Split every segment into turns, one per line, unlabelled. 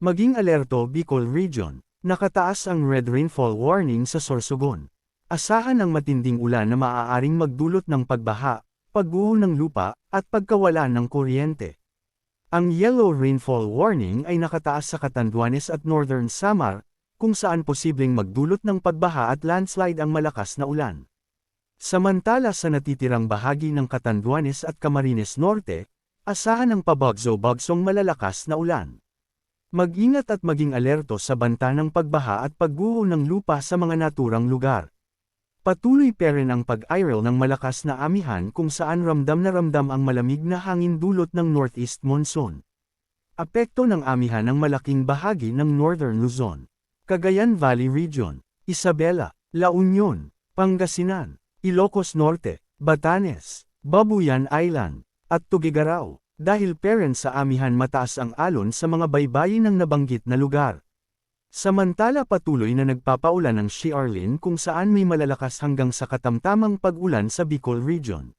Maging alerto Bicol Region. Nakataas ang red rainfall warning sa Sorsogon. Asahan ang matinding ulan na maaaring magdulot ng pagbaha, pagguho ng lupa, at pagkawalan ng kuryente. Ang yellow rainfall warning ay nakataas sa Catanduanes at Northern Samar, kung saan posibleng magdulot ng pagbaha at landslide ang malakas na ulan. Samantala sa natitirang bahagi ng Catanduanes at Camarines Norte, asahan ang pabagso-bagsong malalakas na ulan. Mag-ingat at maging alerto sa banta ng pagbaha at pagguho ng lupa sa mga naturang lugar. Patuloy pa rin ang pag-iral ng malakas na amihan kung saan ramdam na ramdam ang malamig na hangin dulot ng northeast monsoon. Apekto ng amihan ang malaking bahagi ng Northern Luzon, Cagayan Valley Region, Isabela, La Union, Pangasinan, Ilocos Norte, Batanes, Babuyan Island, at Tuguegarao, dahil parent sa amihan mataas ang alon sa mga baybayin ng nabanggit na lugar. Samantala patuloy na nagpapaulan ng Xiarlin kung saan may malalakas hanggang sa katamtamang pag-ulan sa Bicol Region.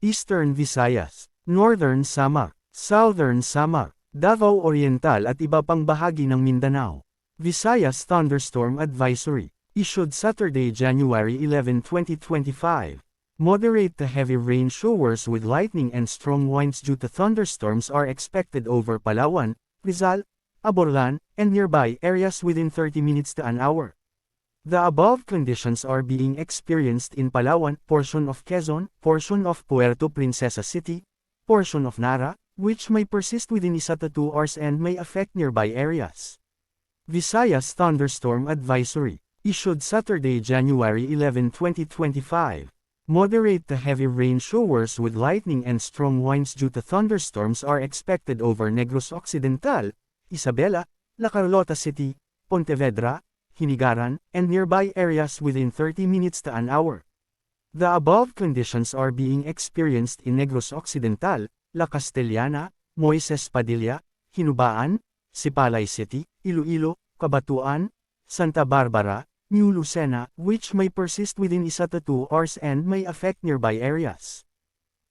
Eastern Visayas, Northern Samar, Southern Samar, Davao Oriental at iba pang bahagi ng Mindanao. Visayas Thunderstorm Advisory, issued Saturday, January 11, 2025. Moderate to heavy rain showers with lightning and strong winds due to thunderstorms are expected over Palawan, Rizal, Aborlan, and nearby areas within 30 minutes to an hour. The above conditions are being experienced in Palawan, portion of Quezon, portion of Puerto Princesa City, portion of Nara, which may persist within 1 to 2 hours and may affect nearby areas. Visayas Thunderstorm Advisory, issued Saturday, January 11, 2025. Moderate to heavy rain showers with lightning and strong winds due to thunderstorms are expected over Negros Occidental, Isabela, La Carlota City, Pontevedra, Hinigaran, and nearby areas within 30 minutes to an hour. The above conditions are being experienced in Negros Occidental, La Castellana, Moises Padilla, Hinubaan, Sipalay City, Iloilo, Cabatuan, Santa Barbara, New Lucena, which may persist within 1 to 2 hours and may affect nearby areas.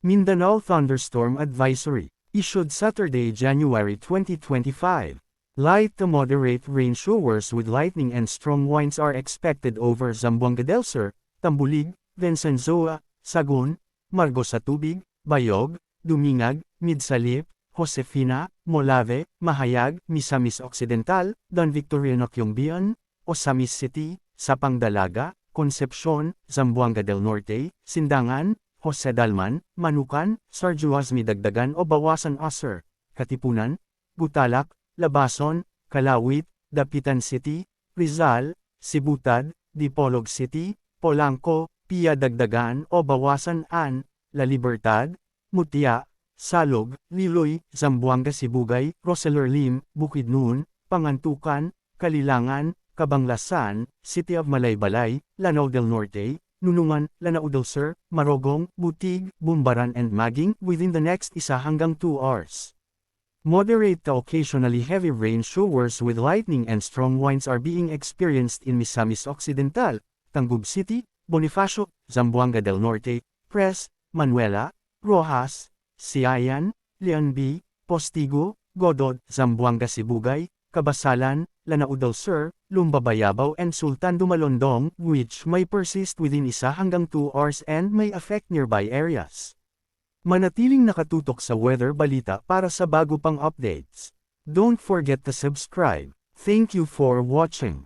Mindanao Thunderstorm Advisory, issued Saturday, January 2025. Light to moderate rain showers with lightning and strong winds are expected over Zamboanga del Sur, Tambulig, Venanzoa, Sagun, Margos sa Tubig, Bayog, Dumingag, Midsalip, Josefina, Molave, Mahayag, Misamis Occidental, Don Victoriano Kyongbian, Osamis City, Sapang Dalaga, Concepcion, Zamboanga del Norte, Sindangan, Jose Dalman, Manukan, Sarjuazmi Dagdagan o Bawasan Aser, Katipunan, Butalak, Labason, Kalawit, Dapitan City, Rizal, Sibutad, Dipolog City, Polanco, Pia Dagdagan o Bawasan An, La Libertad, Mutia, Salog, Liloy, Zamboanga Sibugay, Roselorlim, Bukidnon, Pangantukan, Kalilangan, Cabanglasan, City of Malaybalay, Lanao del Norte, Nunungan, Lanao del Sur, Marogong, Butig, Bumbaran and Maging within the next 1 hanggang 2 hours. Moderate to occasionally heavy rain showers with lightning and strong winds are being experienced in Misamis Occidental, Tangub City, Bonifacio, Zamboanga del Norte, Pres, Manuela, Rojas, Siayan, Leon B, Postigo, Godod, Zamboanga Sibugay, Kabasalan, Lanao del Sur, Lumbabayabaw and Sultan Dumalondong, which may persist within 1 hanggang 2 hours and may affect nearby areas. Manatiling nakatutok sa weather balita para sa bago pang updates. Don't forget to subscribe. Thank you for watching.